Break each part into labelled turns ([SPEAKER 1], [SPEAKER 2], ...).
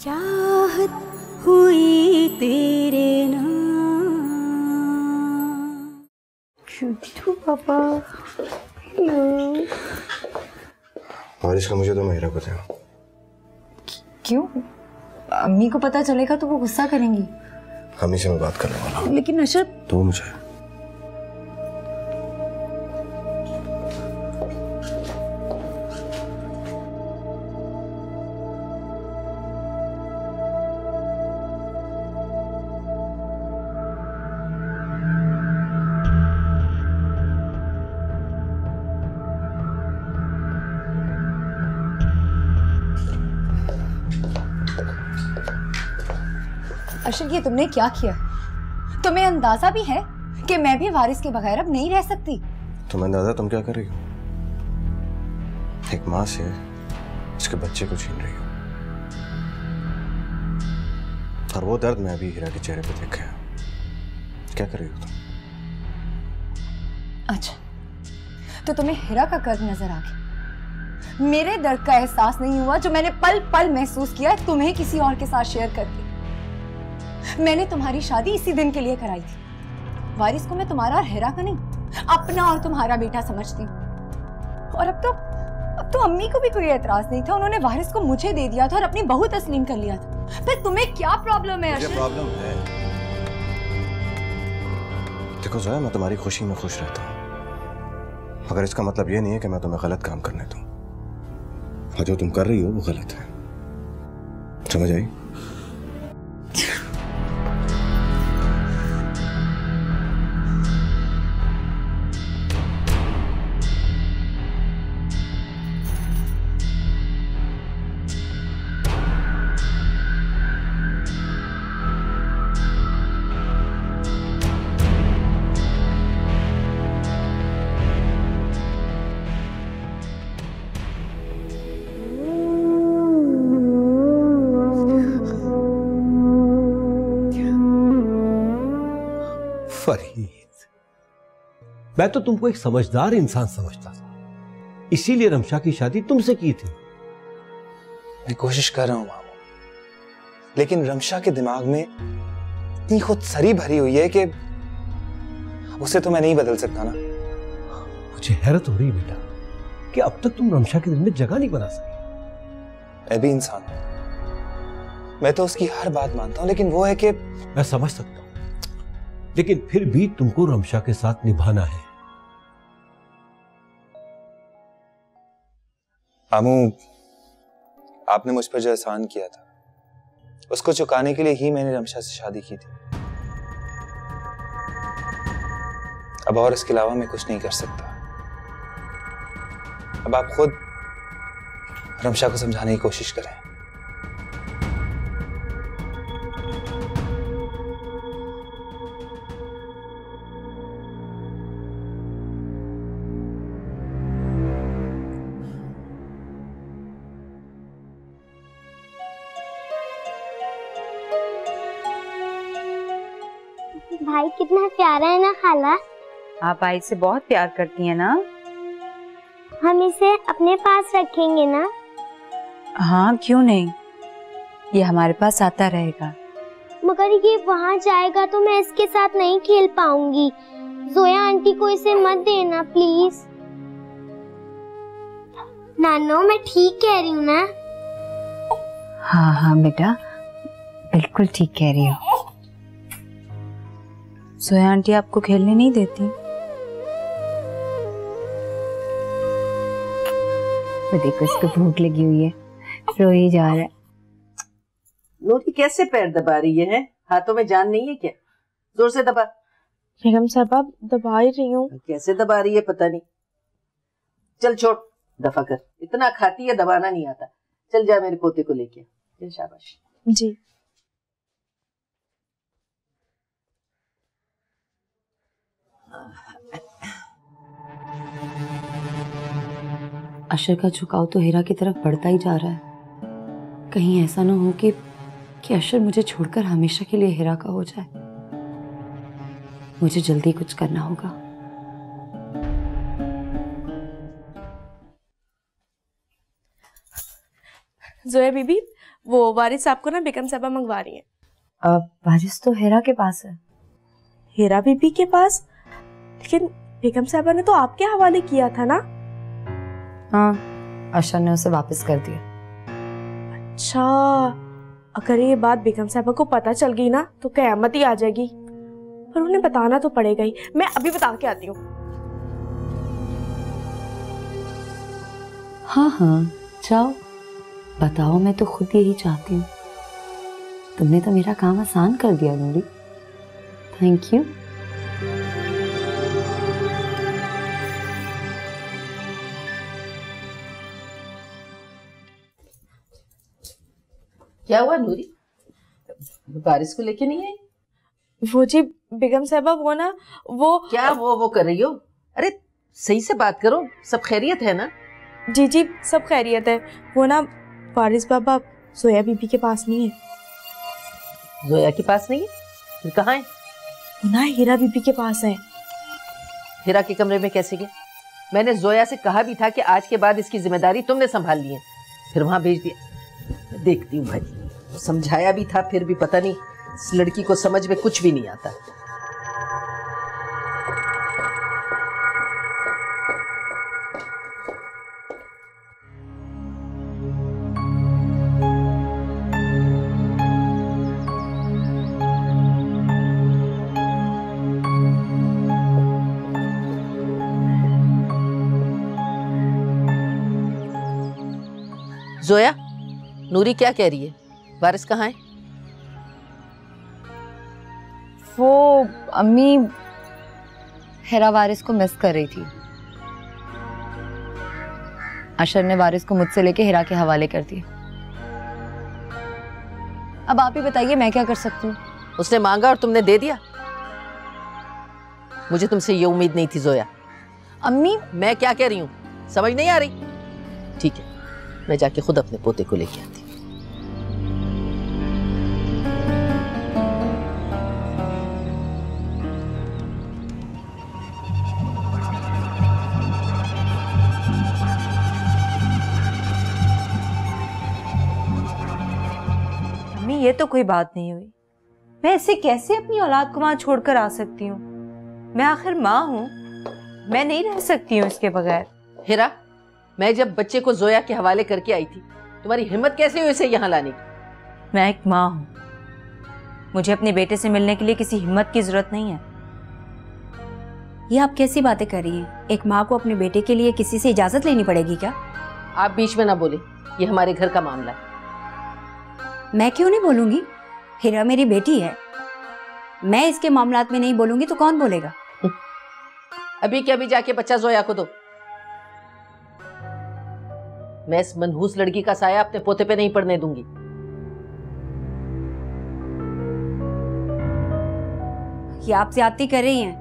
[SPEAKER 1] चाहत हुई तेरे नाम।
[SPEAKER 2] छुट्टू पापा।
[SPEAKER 3] बारिश का मुझे तो मेरा पता है।
[SPEAKER 2] क्यों? अम्मी को पता चलेगा तो वो गुस्सा करेंगी।
[SPEAKER 3] अम्मी से मैं बात करने वाला हूँ।
[SPEAKER 2] लेकिन अशर
[SPEAKER 3] तो मुझे
[SPEAKER 2] अशर, ये तुमने क्या किया? तुम्हें अंदाजा भी है कि मैं भी वारिस के बगैर अब नहीं रह सकती?
[SPEAKER 3] तुम्हें अंदाजा तुम क्या कर रही हो? एक माँ से उसके बच्चे को छीन रही हो, और वो दर्द मैं अभी हीरा के चेहरे पे देखा है। क्या कर रही हो तुम?
[SPEAKER 2] अच्छा, तो तुम्हें हीरा का कर्ज नजर आ गया। मेरे दर्द का एहसास नहीं हुआ जो मैंने पल पल महसूस किया तुम्हें किसी और के साथ शेयर करके। मैंने तुम्हारी शादी इसी दिन के लिए कराई थी। वारिस को मैं तुम्हारा और हीरा का नहीं, अपना और तुम्हारा बेटा समझती हूँ। और अब तो अम्मी को भी कोई एतराज नहीं था। उन्होंने वारिस को मुझे दे दिया था और अपनी बहू तस्लीम कर लिया था। फिर तुम्हें क्या प्रॉब्लम है?
[SPEAKER 3] मुझे प्रॉब्लम है। देखो ज़ोया, मैं तुम्हारी खुशी में खुश रहता हूँ, मगर इसका मतलब ये नहीं है कि मैं तुम्हें गलत काम करने दूँ। और जो तुम कर रही हो वो गलत है, समझ आई?
[SPEAKER 4] फरीद, मैं तो तुमको एक समझदार इंसान समझता था, इसीलिए रमशा की शादी तुमसे की थी।
[SPEAKER 5] मैं कोशिश कर रहा हूं मामू, लेकिन रमशा के दिमाग में इतनी खुदसरी भरी हुई है कि उसे तो मैं नहीं बदल सकता ना।
[SPEAKER 4] मुझे हैरत हो रही है बेटा कि अब तक तुम रमशा के दिल में जगह नहीं बना सके।
[SPEAKER 5] मैं भी इंसान हूं, मैं तो उसकी हर बात मानता हूं, लेकिन वो है कि
[SPEAKER 4] मैं समझ सकता हूं, लेकिन फिर भी तुमको रमशा के साथ निभाना है।
[SPEAKER 5] मामू, आपने मुझ पर जो एहसान किया था उसको चुकाने के लिए ही मैंने रमशा से शादी की थी। अब और इसके अलावा मैं कुछ नहीं कर सकता। अब आप खुद रमशा को समझाने की कोशिश करें।
[SPEAKER 6] भाई कितना प्यारा है ना खाला।
[SPEAKER 7] आप भाई से बहुत प्यार करती हैं ना?
[SPEAKER 6] हम इसे अपने पास रखेंगे ना?
[SPEAKER 7] हाँ, क्यों नहीं, ये हमारे पास आता रहेगा।
[SPEAKER 6] मगर ये वहाँ जाएगा तो मैं इसके साथ नहीं खेल पाऊंगी। जोया आंटी को इसे मत देना प्लीज। नानो, मैं ठीक कह रही हूँ ना?
[SPEAKER 7] हाँ हाँ बेटा, बिल्कुल ठीक कह रही हो। जोया आंटी आपको खेलने नहीं देती? तो देखो, इसको भूख लगी हुई है, रो ही जा रहा है।
[SPEAKER 8] नूरी कैसे पैर दबा रही है? हाथों में जान नहीं है क्या? जोर से दबा।
[SPEAKER 9] बेगम साहब, दबा ही रही हूँ।
[SPEAKER 8] कैसे दबा रही है पता नहीं। चल छोड़, दफा कर। इतना खाती है, दबाना नहीं आता। चल जा मेरे पोते को लेके। चल, शाबाश।
[SPEAKER 9] जी।
[SPEAKER 1] अशर का झुकाव तो हीरा की तरफ बढ़ता ही जा रहा है। कहीं ऐसा ना हो कि अशर मुझे छोड़कर हमेशा के लिए हीरा का हो जाए। मुझे जल्दी कुछ करना होगा।
[SPEAKER 9] जोया बीबी, वो वारिस साहब को ना बेगम साहबा मंगवा रही है।
[SPEAKER 1] वारिस तो हेरा के पास है।
[SPEAKER 9] हेरा बीबी के पास? लेकिन बेगम साहबा ने तो आपके हवाले किया था ना।
[SPEAKER 1] हाँ, अशर ने उसे वापस कर दिया।
[SPEAKER 9] अच्छा, अगर ये बात बेगम साहबा को पता चल गई ना तो कयामत ही आ जाएगी। पर उन्हें बताना तो पड़ेगा ही। मैं अभी बता के आती हूँ।
[SPEAKER 1] हाँ हाँ जाओ बताओ, मैं तो खुद यही चाहती हूँ। तुमने तो मेरा काम आसान कर दिया नूरी, थैंक यू।
[SPEAKER 8] क्या हुआ नूरी, वारिस को लेके नहीं आई?
[SPEAKER 9] वो जी बेगम साहबा वो
[SPEAKER 8] क्या वो कर रही हो? अरे सही से बात करो, सब खैरियत है ना?
[SPEAKER 9] जी जी सब खैरियत है। वो ना वारिस बाबा जोया बीबी के पास नहीं है।
[SPEAKER 8] जोया के पास नहीं है? फिर कहाँ है?
[SPEAKER 9] वो ना हीरा बीबी के पास है।
[SPEAKER 8] हीरा के कमरे में कैसे गया? मैंने जोया से कहा भी था कि आज के बाद इसकी जिम्मेदारी तुमने संभाल ली है, फिर वहां भेज दिया। देखती हूँ भाई, समझाया भी था फिर भी पता नहीं इस लड़की को समझ में कुछ भी नहीं आता। जोया, नूरी क्या कह रही है? वारिस कहाँ है?
[SPEAKER 1] वो अम्मी हेरा वारिस को मिस कर रही थी। अशर ने वारिस को मुझसे लेके हेरा के हवाले कर दिया। अब आप ही बताइए मैं क्या कर सकती हूँ?
[SPEAKER 8] उसने मांगा और तुमने दे दिया? मुझे तुमसे ये उम्मीद नहीं थी जोया।
[SPEAKER 1] अम्मी
[SPEAKER 8] मैं क्या कह रही हूँ समझ नहीं आ रही? ठीक है, मैं जाके खुद अपने पोते को लेके आती।
[SPEAKER 1] अम्मी ये तो कोई बात नहीं हुई। मैं ऐसे कैसे अपनी औलाद को वहां छोड़कर आ सकती हूँ? मैं आखिर माँ हूँ, मैं नहीं रह सकती हूँ इसके बगैर।
[SPEAKER 8] हीरा, मैं जब बच्चे को जोया के हवाले करके आई थी, तुम्हारी हिम्मत कैसे हुई इसे यहाँ लाने की?
[SPEAKER 1] मैं एक माँ हूँ, मुझे अपने बेटे से मिलने के लिए किसी हिम्मत की जरूरत नहीं है।
[SPEAKER 2] ये आप कैसी बातें कर रही हैं? एक माँ को अपने बेटे के लिए किसी से इजाजत लेनी पड़ेगी क्या?
[SPEAKER 8] आप बीच में ना बोले, ये हमारे घर का मामला है।
[SPEAKER 2] मैं क्यों नहीं बोलूंगी? हीरा मेरी बेटी है, मैं इसके मामलात में नहीं बोलूंगी तो कौन बोलेगा?
[SPEAKER 8] अभी के अभी जाके बच्चा जोया को दो। मैं इस मनहूस लड़की का साया अपने पोते पे नहीं पड़ने दूंगी।
[SPEAKER 2] ये आप ज्यादती कर रही हैं।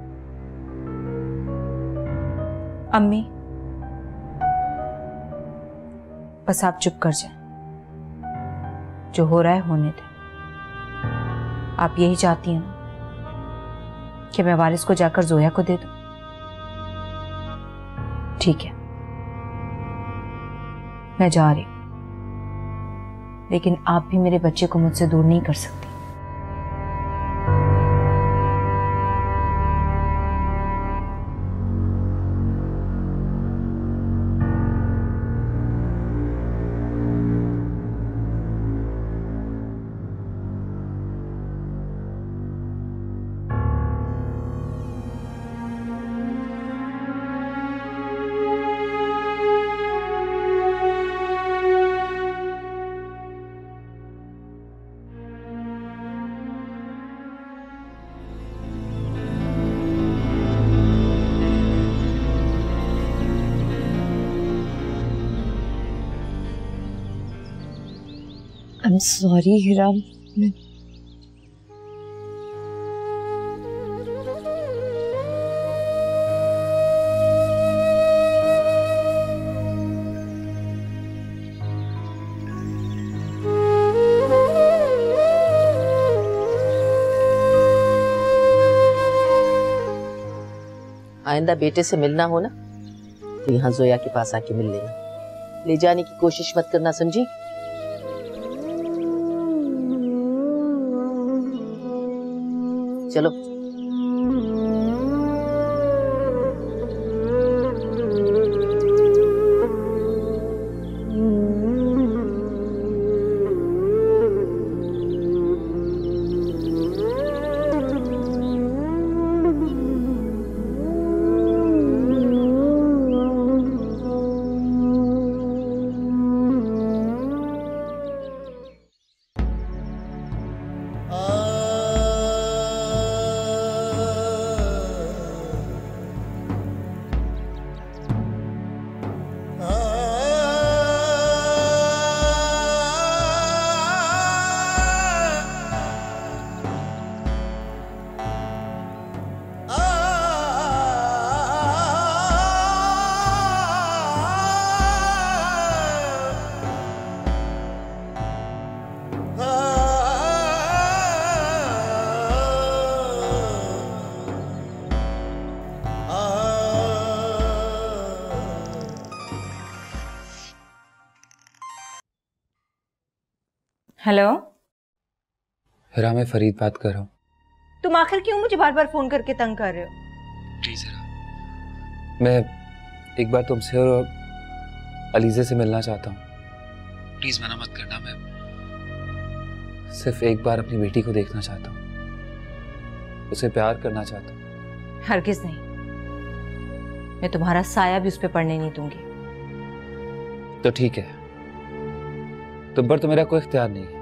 [SPEAKER 1] अम्मी बस आप चुप कर जाएं, जो हो रहा है होने दें। आप यही चाहती हैं ना कि मैं वारिस को जाकर जोया को दे दूं? ठीक है, मैं जा रही हूं, लेकिन आप भी मेरे बच्चे को मुझसे दूर नहीं कर सकती। I'm sorry, हीरा।
[SPEAKER 8] आइंदा बेटे से मिलना हो ना तो यहाँ जोया के पास आके मिल लेना। ले जाने की कोशिश मत करना, समझी? चलो।
[SPEAKER 1] हेलो।
[SPEAKER 5] हिरा, मैं फरीद बात कर रहा हूँ।
[SPEAKER 1] तुम आखिर क्यों मुझे बार बार फोन करके तंग कर रहे हो?
[SPEAKER 5] प्लीज हिरा, मैं एक बार तुमसे और अलीजे से मिलना चाहता हूँ। प्लीज मना मत करना। मैं सिर्फ एक बार अपनी बेटी को देखना चाहता हूँ, उसे प्यार करना चाहता हूँ।
[SPEAKER 1] हरगिज नहीं, मैं तुम्हारा साया भी उस पर पड़ने नहीं दूंगी।
[SPEAKER 5] तो ठीक है, तुम पर तो मेरा कोई इख्तियार नहीं है।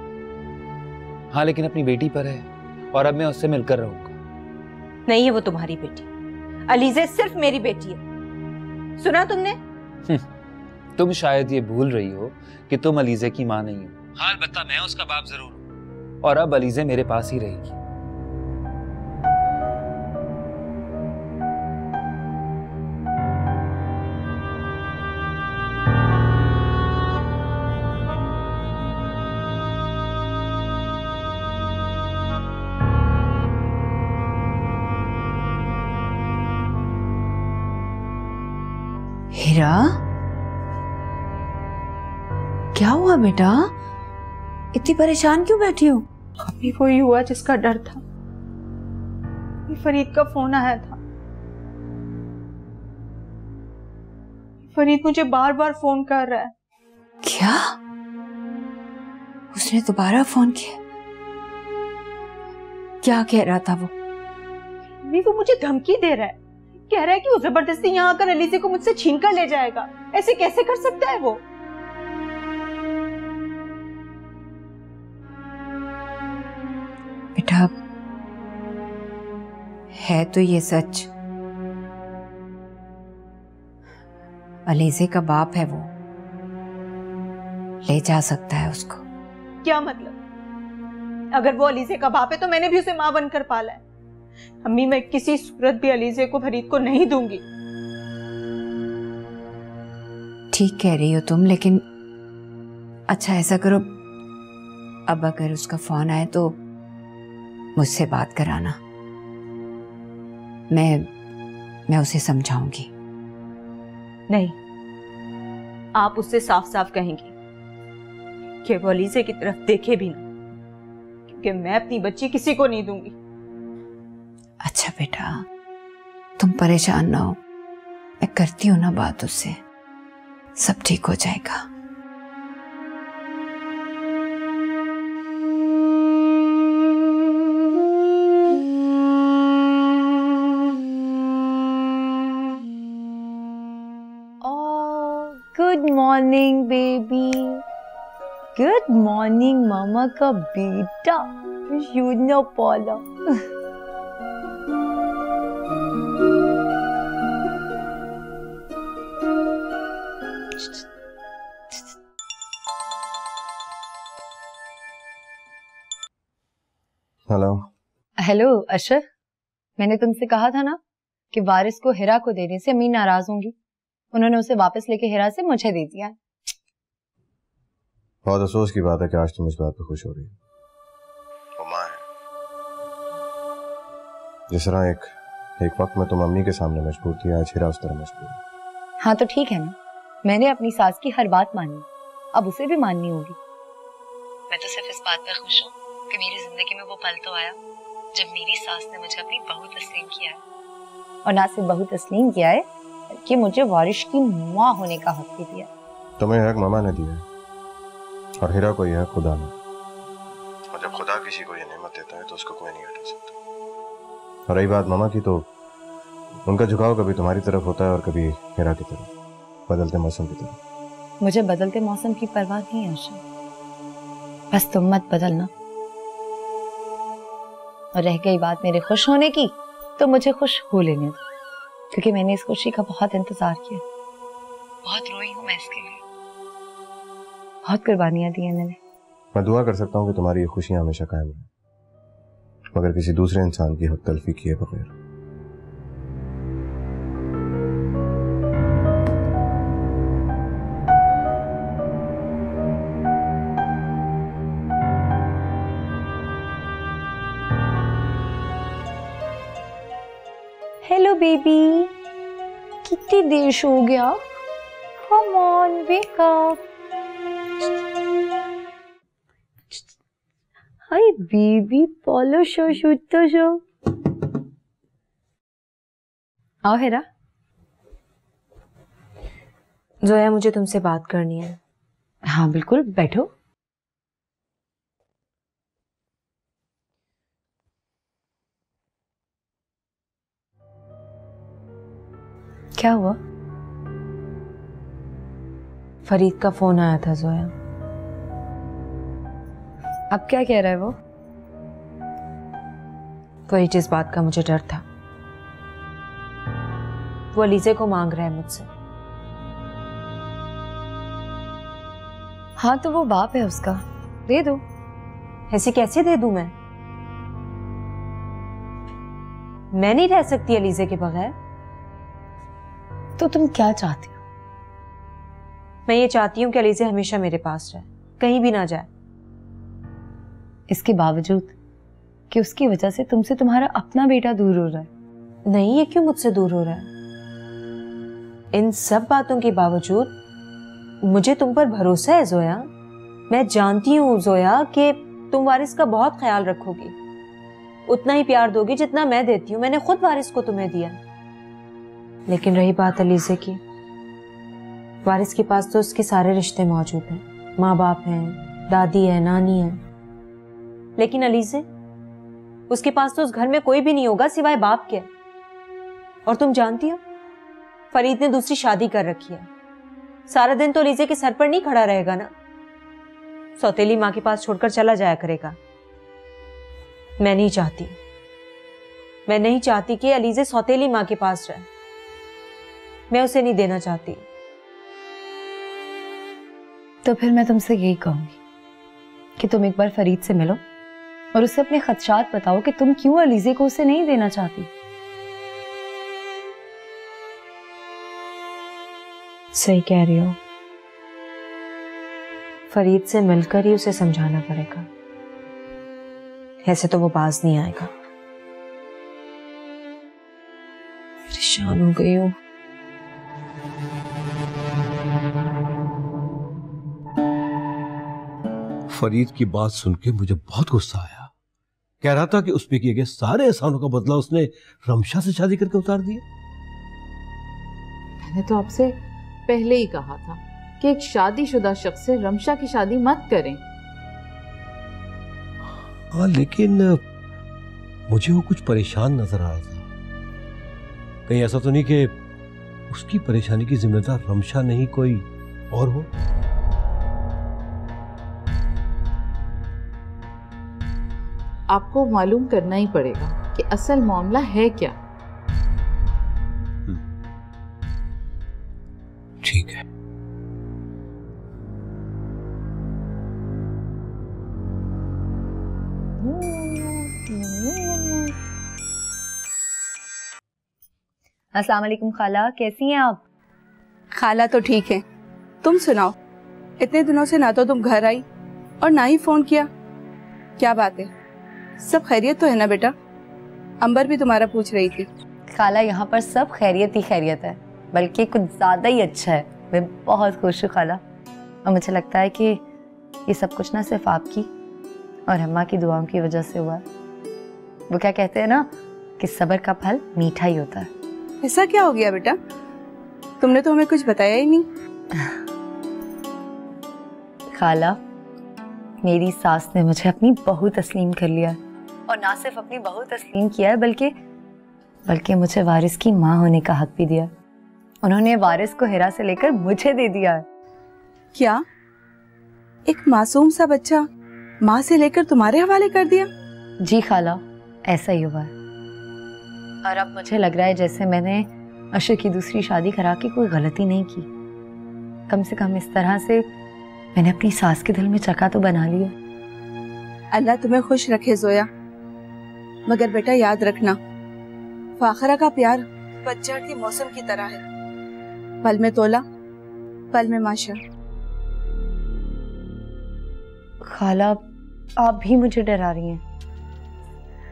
[SPEAKER 5] हाँ, लेकिन अपनी बेटी पर है और अब मैं उससे मिलकर रहूंगा।
[SPEAKER 1] नहीं है वो तुम्हारी बेटी, अलीजे सिर्फ मेरी बेटी है। सुना तुमने?
[SPEAKER 5] तुम शायद ये भूल रही हो कि तुम अलीजे की माँ नहीं हो। हाँ, अलबत्ता मैं उसका बाप जरूर हूँ और अब अलीजे मेरे पास ही रहेगी।
[SPEAKER 7] हीरा, क्या हुआ बेटा? इतनी परेशान क्यों बैठी हो?
[SPEAKER 1] अभी वही हुआ जिसका डर था। फरीद का फोन आया था। फरीद मुझे बार बार फोन कर रहा है।
[SPEAKER 7] क्या? उसने दोबारा फोन किया? क्या कह रहा था वो?
[SPEAKER 1] वो मुझे धमकी दे रहा है। कह रहा है कि वो जबरदस्ती यहाँ आकर अलीजे को मुझसे छीन कर ले जाएगा। ऐसे कैसे कर सकता है वो?
[SPEAKER 7] बेटा, है तो ये सच। अलीजे का बाप है वो, ले जा सकता है उसको।
[SPEAKER 1] क्या मतलब? अगर वो अलीजे का बाप है तो मैंने भी उसे मां बनकर पाला है। अम्मी, मैं किसी सूरत भी अलीजे को फरीद को नहीं दूंगी।
[SPEAKER 7] ठीक कह रही हो तुम, लेकिन अच्छा ऐसा करो, अब अगर उसका फोन आए तो मुझसे बात कराना। मैं उसे समझाऊंगी।
[SPEAKER 1] नहीं, आप उससे साफ साफ कहेंगी कि वो अलीजे की तरफ देखे भी ना, क्योंकि मैं अपनी बच्ची किसी को नहीं दूंगी।
[SPEAKER 7] अच्छा बेटा, तुम परेशान ना हो, मैं करती हूँ ना बात उससे, सब ठीक हो जाएगा।
[SPEAKER 2] Good morning baby. Good morning मामा का बेटा। You know Paula.
[SPEAKER 3] Hello.
[SPEAKER 2] Hello Ashraf, मैंने तुमसे कहा था ना कि वारिस को हिरा को देने से अम्मी नाराज होंगी। उन्होंने उसे वापस लेके हिरा से मुझे दे दिया।
[SPEAKER 3] बहुत अफसोस की बात है कि आज तुम इस बात पे खुश हो रही हो। वो माँ है। जिस तरह एक वक्त में तुम अम्मी के सामने मजबूर थी, आज हिरा उस तरह मजबूर है।
[SPEAKER 2] हाँ तो ठीक है ना, मैंने अपनी सास की हर बात मानी, अब उसे भी माननी होगी। मैं तो सिर्फ इस बात पर खुश हूँ कि मेरी जिंदगी में वो पल तो आया जब मेरी सास ने मुझे अपनी बहू तस्लीम किया है, और ना सिर्फ बहू तस्लीम किया है कि मुझे वारिश की माँ होने का हक भी दिया।
[SPEAKER 3] तुम्हें हक मामा ने दिया और हीरा को यह हक खुदा ने। और जब खुदा किसी को ये नेमत देता है तो उसको कोई नहीं हटा सकता। और रही बात मामा की, तो उनका झुकाव कभी तुम्हारी तरफ होता है और कभी हीरा की तरफ, बदलते मौसम की तरफ।
[SPEAKER 2] मुझे बदलते मौसम की परवाह नहीं है आशा, बस तुम मत बदलना। और रह गई बात मेरे खुश होने की, तो मुझे खुश हो लेने दो, क्योंकि मैंने इस खुशी का बहुत इंतजार किया। बहुत रोई हूं मैं इसके लिए, बहुत कुर्बानियां दी हैं मैंने।
[SPEAKER 3] मैं दुआ कर सकता हूँ कि तुम्हारी ये खुशियां हमेशा कायम रहें, मगर किसी दूसरे इंसान की हक तलफी किए बगैर।
[SPEAKER 2] हेलो बेबी, कितनी देर सो गया? Come on wake up. Hi baby, Paulo show shoot तो शो। आओ हेरा।
[SPEAKER 1] जोया, मुझे तुमसे बात करनी है।
[SPEAKER 2] हाँ बिल्कुल, बैठो। क्या हुआ?
[SPEAKER 1] फरीद का फोन आया था जोया।
[SPEAKER 2] अब क्या कह रहा है वो?
[SPEAKER 1] वही जिस बात का मुझे डर था। वो अलीजे को मांग रहा है मुझसे।
[SPEAKER 2] हाँ तो वो बाप है उसका, दे दो।
[SPEAKER 1] ऐसे कैसे दे दूं मैं? मैं नहीं रह सकती अलीजे के बगैर।
[SPEAKER 2] तो तुम क्या चाहती हो?
[SPEAKER 1] मैं ये चाहती हूँ कि अलीजे हमेशा मेरे पास रहे, कहीं भी ना जाए।
[SPEAKER 2] इसके बावजूद कि उसकी वजह से तुमसे तुम्हारा अपना बेटा दूर हो रहा है।
[SPEAKER 1] नहीं, ये क्यों मुझसे दूर हो रहा है? इन सब बातों के बावजूद मुझे तुम पर भरोसा है जोया। मैं जानती हूँ जोया कि तुम वारिस का बहुत ख्याल रखोगी, उतना ही प्यार दोगी जितना मैं देती हूँ। मैंने खुद वारिस को तुम्हें दिया। लेकिन रही बात अलीजे की, वारिस के पास तो उसके सारे रिश्ते मौजूद हैं, माँ बाप हैं, दादी है, नानी है। लेकिन अलीजे, उसके पास तो उस घर में कोई भी नहीं होगा सिवाय बाप के। और तुम जानती हो फरीद ने दूसरी शादी कर रखी है। सारा दिन तो अलीजे के सर पर नहीं खड़ा रहेगा ना, सौतेली माँ के पास छोड़कर चला जाया करेगा। मैं नहीं चाहती कि अलीजे सौतेली माँ के पास रहे। मैं उसे नहीं देना चाहती।
[SPEAKER 2] तो फिर मैं तुमसे यही कहूंगी कि तुम एक बार फरीद से मिलो और उससे अपने खदशात बताओ कि तुम क्यों अलीजे को उसे नहीं देना चाहती।
[SPEAKER 1] सही कह रही हो। फरीद से मिलकर ही उसे समझाना पड़ेगा, ऐसे तो वो बाज नहीं आएगा। परेशान हो गई हूँ।
[SPEAKER 4] फरीद की बात सुन के मुझे बहुत गुस्सा आया। कह रहा था कि उस पे किए गए सारे एहसानों का बदला उसने रमशा से शादी करके उतार दिया।
[SPEAKER 10] मैंने तो आपसे पहले ही कहा था कि एक शादीशुदा शख्स से रमशा की शादी मत करें।
[SPEAKER 4] हाँ, लेकिन मुझे वो कुछ परेशान नजर आ रहा था। कहीं ऐसा तो नहीं कि उसकी परेशानी की जिम्मेदार रमशा नहीं कोई और हो?
[SPEAKER 10] आपको मालूम करना ही पड़ेगा कि असल मामला है क्या।
[SPEAKER 4] ठीक है।
[SPEAKER 2] अस्सलाम वालेकुम खाला, कैसी हैं आप?
[SPEAKER 11] खाला तो ठीक है, तुम सुनाओ। इतने दिनों से ना तो तुम घर आई और ना ही फोन किया, क्या बात है? सब खैरियत तो है ना बेटा? अंबर भी तुम्हारा पूछ रही थी।
[SPEAKER 2] खाला, यहाँ पर सब खैरियत ही खैरियत है, बल्कि कुछ ज्यादा ही अच्छा है। मैं बहुत खुश हूँ खाला, और मुझे लगता है कि ये सब कुछ ना सिर्फ आपकी और अम्मा की दुआओं की वजह से हुआ है। वो क्या कहते हैं ना कि सब्र का फल मीठा ही होता है।
[SPEAKER 11] ऐसा क्या हो गया बेटा? तुमने तो हमें कुछ बताया ही नहीं।
[SPEAKER 2] खाला, मेरी सास ने मुझे अपनी बहू तस्लीम कर लिया, और ना सिर्फ अपनी बहू तस्लीम किया है बल्कि मुझे वारिस की माँ होने का हक भी दिया। उन्होंने वारिस को हिरा से लेकर मुझे दे दिया है।
[SPEAKER 11] क्या? एक मासूम सा बच्चा माँ से लेकर तुम्हारे हवाले कर दिया?
[SPEAKER 2] जी खाला, ऐसा ही हुआ है। और अब मुझे लग रहा है जैसे मैंने अशर की दूसरी शादी करा के कोई गलती नहीं की। कम से कम इस तरह से मैंने अपनी सास के दिल में चका तो बना लिया।
[SPEAKER 11] अल्लाह तुम्हें खुश रखे जोया, मगर बेटा याद रखना, फाखरा का प्यार पतझड़ के मौसम की तरह है, पल में तोला पल में माशा।
[SPEAKER 2] खाला, आप भी मुझे डरा रही हैं।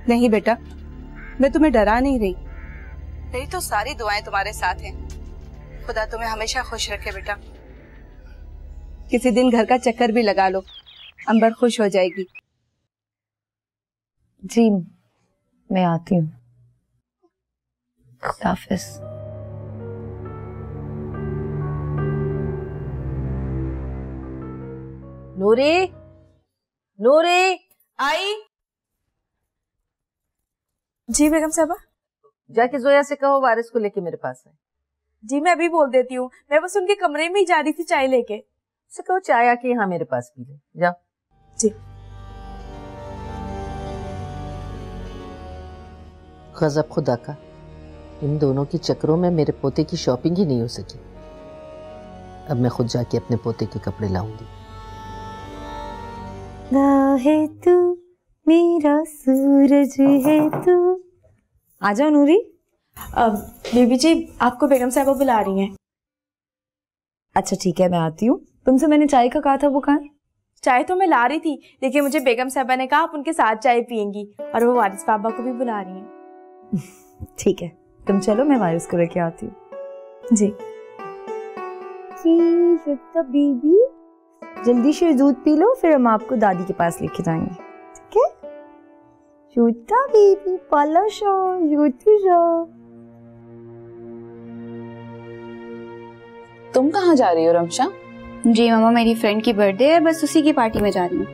[SPEAKER 11] नहीं बेटा, मैं तुम्हें डरा नहीं रही, मेरी तो सारी दुआएं तुम्हारे साथ हैं। खुदा तुम्हें हमेशा खुश रखे बेटा। किसी दिन घर का चक्कर भी लगा लो, अंबर खुश हो जाएगी।
[SPEAKER 2] जी, मैं आती हूँ। खुदा हाफिज।
[SPEAKER 8] नूरी, नूरी आई।
[SPEAKER 9] जी बेगम साहबा।
[SPEAKER 8] जाके जोया से कहो वारिस को लेके मेरे पास है।
[SPEAKER 9] जी मैं अभी बोल देती हूँ, मैं बस उनके कमरे में ही जा रही थी चाय लेके।
[SPEAKER 8] से कहो चाय आके यहाँ मेरे पास पी ले। जाओ।
[SPEAKER 9] जी।
[SPEAKER 8] गजब खुदा का, इन दोनों के चक्करों में मेरे पोते की शॉपिंग ही नहीं हो सकी। अब मैं खुद जाके अपने पोते के कपड़े लाऊंगी।
[SPEAKER 2] है तू मेरा सूरज है तू। आ जाओ नूरी।
[SPEAKER 9] बेबी जी, आपको बेगम साहबा बुला रही हैं।
[SPEAKER 2] अच्छा ठीक है, मैं आती हूँ। तुमसे मैंने चाय का कहा था, वो कहाँ है?
[SPEAKER 9] चाय तो मैं ला रही थी, लेकिन मुझे बेगम साहबा ने कहा आप उनके साथ चाय पियेंगी, और वो वारिस बाबा को भी बुला रही हैं।
[SPEAKER 2] ठीक है, तुम चलो, मैं वारिस को लेके आती हूँ।
[SPEAKER 9] जी।
[SPEAKER 2] बेबी, जल्दी से दूध पी लो, फिर हम आपको दादी के पास लेके जाएंगे, ठीक है? छोटा बेबी, पाला
[SPEAKER 10] तुम कहाँ जा रही हो रमशा?
[SPEAKER 11] जी मामा, मेरी फ्रेंड की बर्थडे है, बस उसी की पार्टी में जा रही हूँ।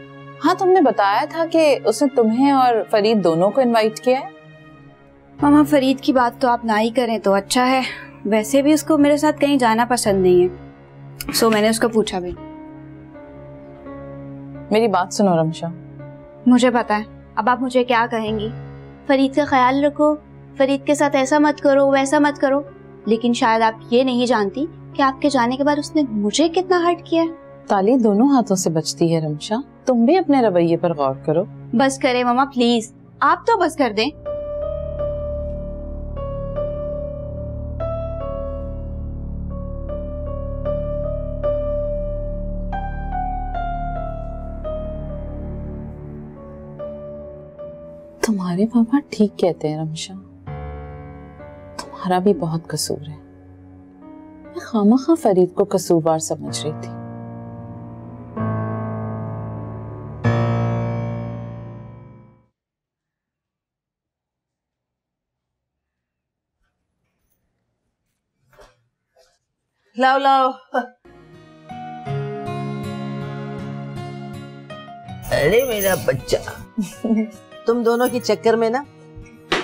[SPEAKER 10] हाँ, तुमने बताया था कि उसने तुम्हें और फरीद दोनों को इनवाइट किया है।
[SPEAKER 11] मामा, फरीद की बात तो आप ना ही करें तो अच्छा है, वैसे भी उसको मेरे साथ कहीं जाना पसंद नहीं है, सो मैंने उसको पूछा भी।
[SPEAKER 10] मेरी बात सुनो रमशा।
[SPEAKER 11] मुझे पता है, अब आप मुझे क्या कहेंगी? फरीद का ख्याल रखो, फरीद के साथ ऐसा मत करो, वैसा मत करो, लेकिन शायद आप ये नहीं जानती कि आपके जाने के बाद उसने मुझे कितना हर्ट किया है।
[SPEAKER 10] ताली दोनों हाथों से बचती है रमशा, तुम भी अपने रवैये पर गौर करो।
[SPEAKER 11] बस करें मामा प्लीज, आप तो बस कर दें।
[SPEAKER 10] तुम्हारे पापा ठीक कहते हैं रमशा, तुम्हारा भी बहुत कसूर है। मैं खामखा फरीद को कसूरवार समझ रही थी।
[SPEAKER 8] लाओ लाओ। अरे मेरा बच्चा, तुम दोनों के चक्कर में ना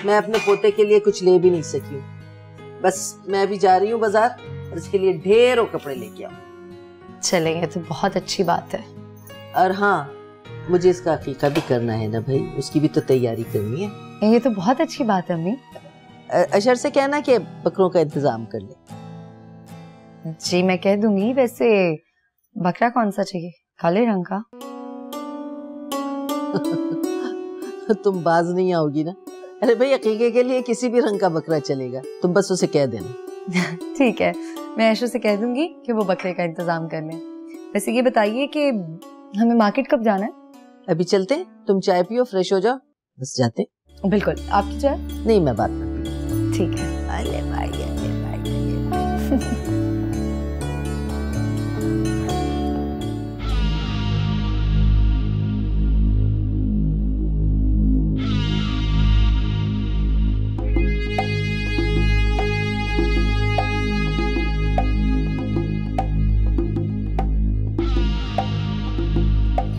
[SPEAKER 8] मैं अपने पोते के लिए कुछ ले भी नहीं सकी हूँ। बस मैं अभी जा रही हूँ बाजार और इसके लिए ढेरों कपड़े लेके आऊँ।
[SPEAKER 2] चलेंगे तो बहुत अच्छी बात है।
[SPEAKER 8] और हाँ, मुझे इसका अकीका भी करना है ना भाई, उसकी भी तो तैयारी करनी है।
[SPEAKER 2] ये तो बहुत अच्छी बात है अम्मी।
[SPEAKER 8] अशर से कहना कि बकरों का इंतजाम कर ले।
[SPEAKER 2] जी मैं कह दूंगी। वैसे बकरा कौन सा चाहिए, काले रंग का?
[SPEAKER 8] तुम बाज नहीं आओगी ना? अरे भाई, अकीके के लिए किसी भी रंग का बकरा चलेगा, तुम बस उसे कह देना।
[SPEAKER 2] ठीक है, मैं ऐशो से कह दूंगी कि वो बकरे का इंतजाम कर लें। वैसे ये बताइए कि हमें मार्केट कब जाना है?
[SPEAKER 8] अभी चलते, तुम चाय पियो, फ्रेश हो जाओ, बस जाते।
[SPEAKER 2] बिल्कुल। आपकी चाय?
[SPEAKER 8] नहीं, मैं बात करती हूँ।
[SPEAKER 2] ठीक है।
[SPEAKER 8] अरे भाई, अरे भाई।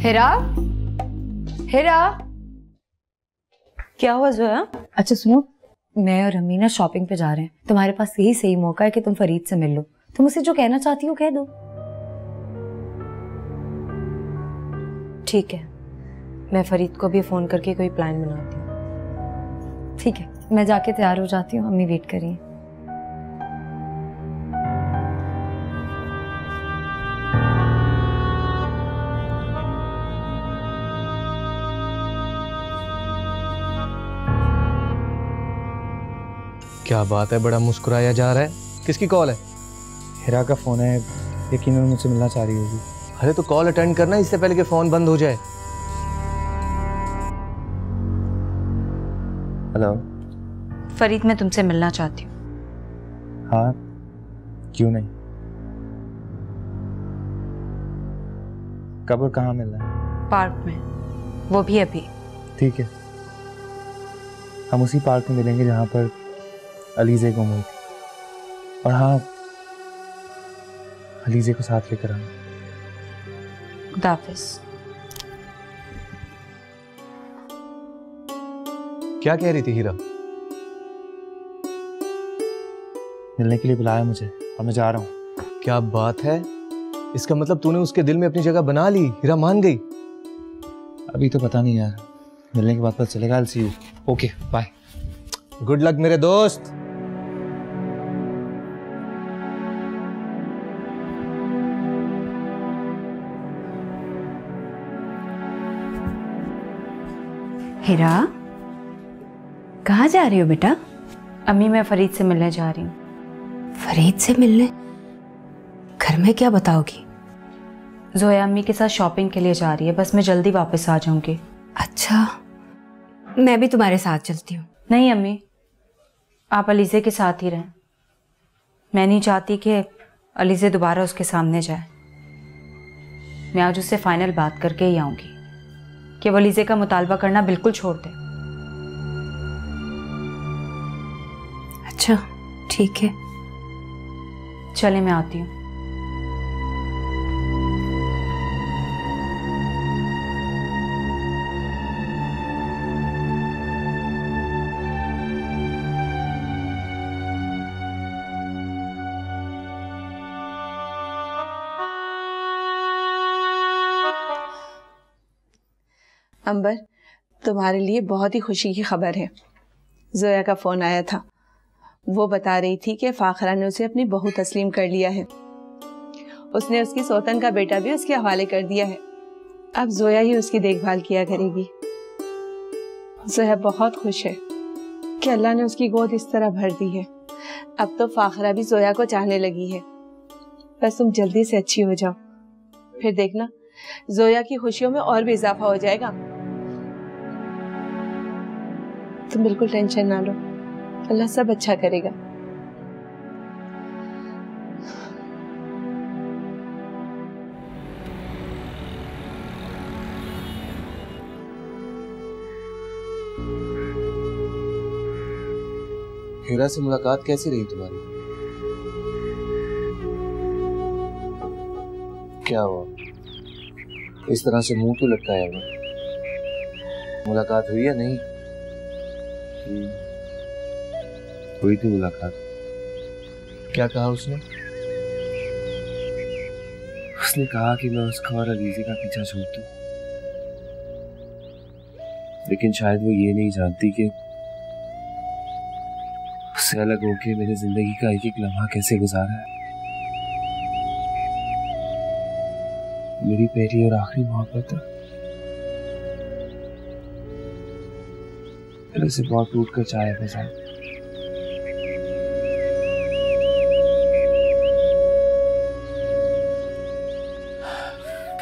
[SPEAKER 2] हिरा, हिरा।
[SPEAKER 1] क्या हुआ जोया?
[SPEAKER 2] अच्छा सुनो, मैं और अम्मी ना शॉपिंग पे जा रहे हैं। तुम्हारे पास यही सही मौका है कि तुम फरीद से मिल लो। तुम उसे जो कहना चाहती हो कह दो।
[SPEAKER 1] ठीक है, मैं फरीद को भी फोन करके कोई प्लान बनाती हूँ।
[SPEAKER 2] ठीक है, मैं जाके तैयार हो जाती हूँ, अम्मी वेट कर रही हैं।
[SPEAKER 12] क्या बात है, बड़ा मुस्कुराया जा रहा है। किसकी कॉल है?
[SPEAKER 13] हिरा का फोन है, यकीनन मुझसे मिलना चाह रही होगी।
[SPEAKER 12] अरे तो कॉल अटेंड करना इससे पहले कि फोन बंद हो जाए।
[SPEAKER 13] हेलो।
[SPEAKER 1] फरीद, मैं तुमसे मिलना चाहती हूँ।
[SPEAKER 13] हाँ, क्यों नहीं? कब और कहाँ मिलना है?
[SPEAKER 1] पार्क में, वो भी अभी।
[SPEAKER 13] ठीक है, हम उसी पार्क में मिलेंगे जहाँ पर अलीज़े गुम हुई थी। और हाँ, अलीज़े को साथ लेकर आना।
[SPEAKER 1] खुदा हाफिज़।
[SPEAKER 12] क्या कह रही थी हीरा?
[SPEAKER 13] मिलने के लिए बुलाया मुझे और मैं जा रहा हूँ।
[SPEAKER 12] क्या बात है, इसका मतलब तूने उसके दिल में अपनी जगह बना ली। हीरा मान गई?
[SPEAKER 13] अभी तो पता नहीं यार, मिलने के बाद पता चलेगा। I'll see you.
[SPEAKER 12] Okay bye, good luck मेरे दोस्त।
[SPEAKER 7] हिरा, कहाँ जा रही हो बेटा?
[SPEAKER 1] अम्मी, मैं फरीद से मिलने जा रही हूँ।
[SPEAKER 7] फरीद से मिलने? घर में क्या बताओगी?
[SPEAKER 1] जोया अम्मी के साथ शॉपिंग के लिए जा रही है, बस मैं जल्दी वापस आ जाऊंगी।
[SPEAKER 7] अच्छा, मैं भी तुम्हारे साथ चलती हूँ।
[SPEAKER 1] नहीं अम्मी, आप अलीज़े के साथ ही रहें। मैं नहीं चाहती कि अलीज़े दोबारा उसके सामने जाए। मैं आज उससे फाइनल बात करके ही आऊँगी कि वो अलीज़े का मुतालबा करना बिल्कुल छोड़ दे।
[SPEAKER 7] अच्छा ठीक है,
[SPEAKER 1] चले मैं आती हूँ।
[SPEAKER 11] अंबर, तुम्हारे लिए बहुत ही खुशी की खबर है। जोया का फ़ोन आया था। वो बता रही थी कि फाखरा ने उसे अपनी बहू तस्लीम कर लिया है। उसने उसकी सौतन का बेटा भी उसके हवाले कर दिया है। अब जोया ही उसकी देखभाल किया करेगी। जोया बहुत खुश है कि अल्लाह ने उसकी गोद इस तरह भर दी है। अब तो फाखरा भी जोया को चाहने लगी है। बस तुम जल्दी से अच्छी हो जाओ, फिर देखना जोया की खुशियों में और भी इजाफा हो जाएगा। तुम बिल्कुल टेंशन ना लो, अल्लाह सब अच्छा करेगा।
[SPEAKER 5] हीरा से मुलाकात कैसी रही तुम्हारी? क्या हुआ, इस तरह से मुंह क्यों लटकाया हुआ? मुलाकात हुई या नहीं? हुई थी मुलाकात। क्या कहा उसने? उसने कहा कि मैं उसका और अलीज़े का पीछा छोड़ दूं, लेकिन शायद वो ये नहीं जानती कि उससे अलग होके मेरी जिंदगी का एक एक लम्हा कैसे गुजारा है। मेरी पहली और आखिरी मोहब्बत है। दिल से बहुत टूट कर चाहे फंसा।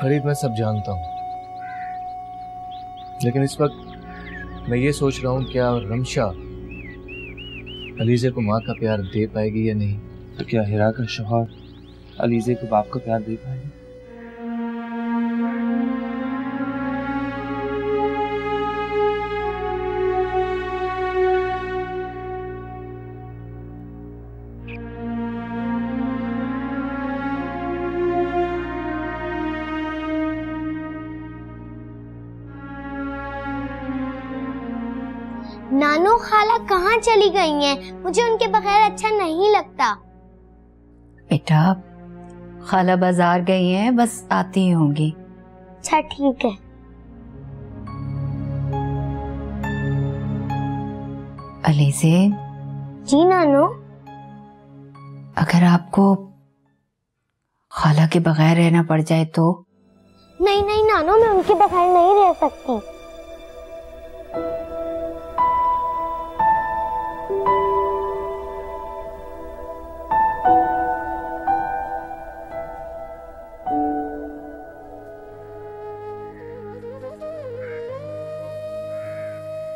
[SPEAKER 12] फरीद, मैं सब जानता हूँ, लेकिन इस वक्त मैं ये सोच रहा हूँ क्या रमशा अलीज़े को माँ का प्यार दे पाएगी या नहीं।
[SPEAKER 5] तो क्या हिरा का शौहर अलीज़े को बाप का प्यार दे पाएगा?
[SPEAKER 6] नानो खाला कहाँ चली गई हैं? मुझे उनके बगैर अच्छा नहीं लगता।
[SPEAKER 7] बेटा खाला बाजार गई हैं, बस आती ही होंगी।
[SPEAKER 6] अच्छा ठीक है।
[SPEAKER 7] अलीज़े।
[SPEAKER 6] जी नानो।
[SPEAKER 7] अगर आपको खाला के बगैर रहना पड़ जाए तो?
[SPEAKER 6] नहीं नहीं नानो, मैं उनके बगैर नहीं रह सकती।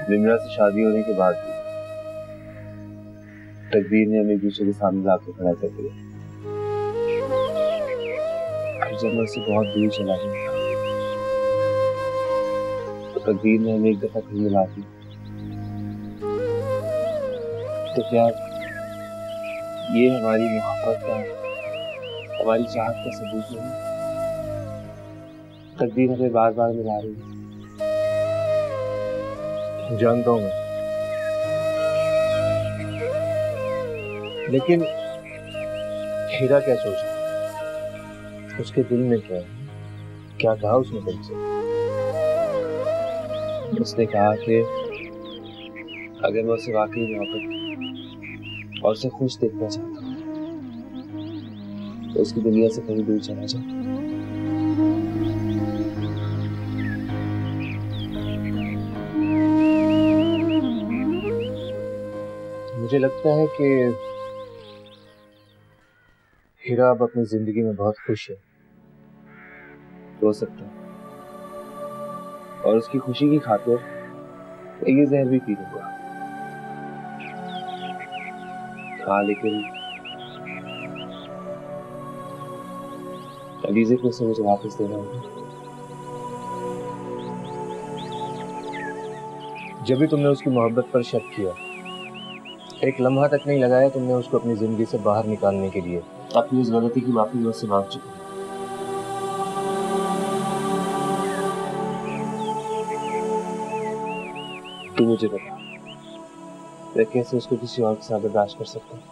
[SPEAKER 13] निम्रा से शादी होने के बाद भी तकदीर ने हमें एक दूसरे के सामने लाकर खड़ा कर दिया। जब मैं उससे बहुत दूर चला गया तो तकदीर ने हमें एक दफा फिर मिला दी। तो क्या ये हमारी मोहब्बत का, हमारी चाहत का सबूत नहीं? तकदीर हमें बार बार मिला रही है। जानता हूं मैं, लेकिन हीरा क्या सोच रहा है? उसके दिल में क्या है? क्या कहा उसने तुमसे? उसने कहा कि अगर मैं उसे वाकई मोहब्बत और उसे खुश देखना चाहता हूँ तो उसकी दुनिया से कहीं दूर चला जाओ। मुझे लगता है कि हीरा अब अपनी जिंदगी में बहुत खुश है, हो सकता है, और उसकी खुशी की खातिर ये जहर भी पी लूंगा। हाँ, लेकिन अलीज़े को उसे मुझे वापस देना होगा। जब भी तुमने उसकी मोहब्बत पर शक किया, एक लम्हा तक नहीं लगाया तुमने उसको अपनी जिंदगी से बाहर निकालने के लिए। अपनी उस गलती की माफी उससे मांग चुकी। तू मुझे बता, मैं कैसे उसको किसी और के साथ बर्दाश्त कर सकता हूँ?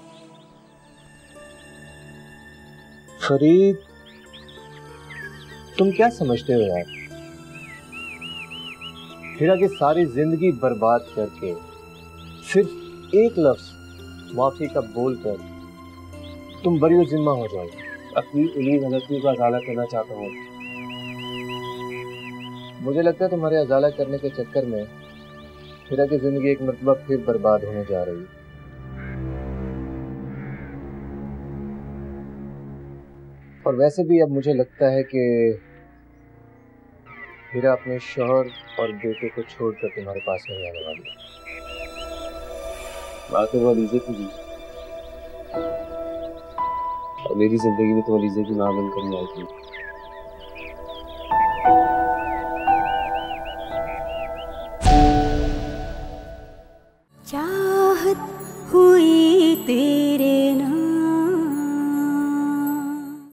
[SPEAKER 13] फरीद, तुम क्या समझते हो यार? हीरा की सारी जिंदगी बर्बाद करके सिर्फ एक लफ्ज माफी का बोलकर तुम बरी जिम्मा हो जाओगे। अपनी इन्हीं गलतियों का अजाला करना चाहता हूँ। मुझे लगता है तुम्हारे अजाला करने के चक्कर में हीरा की जिंदगी एक मरतबा फिर बर्बाद होने जा रही है। और वैसे भी अब मुझे लगता है कि हीरा अपने शौहर और बेटे को छोड़कर तुम्हारे पास नहीं आने वाली है। बात है वो अलीज़े की भी, और मेरी जिंदगी में तो अलीज़े की नाम बनकर नहीं आई थी।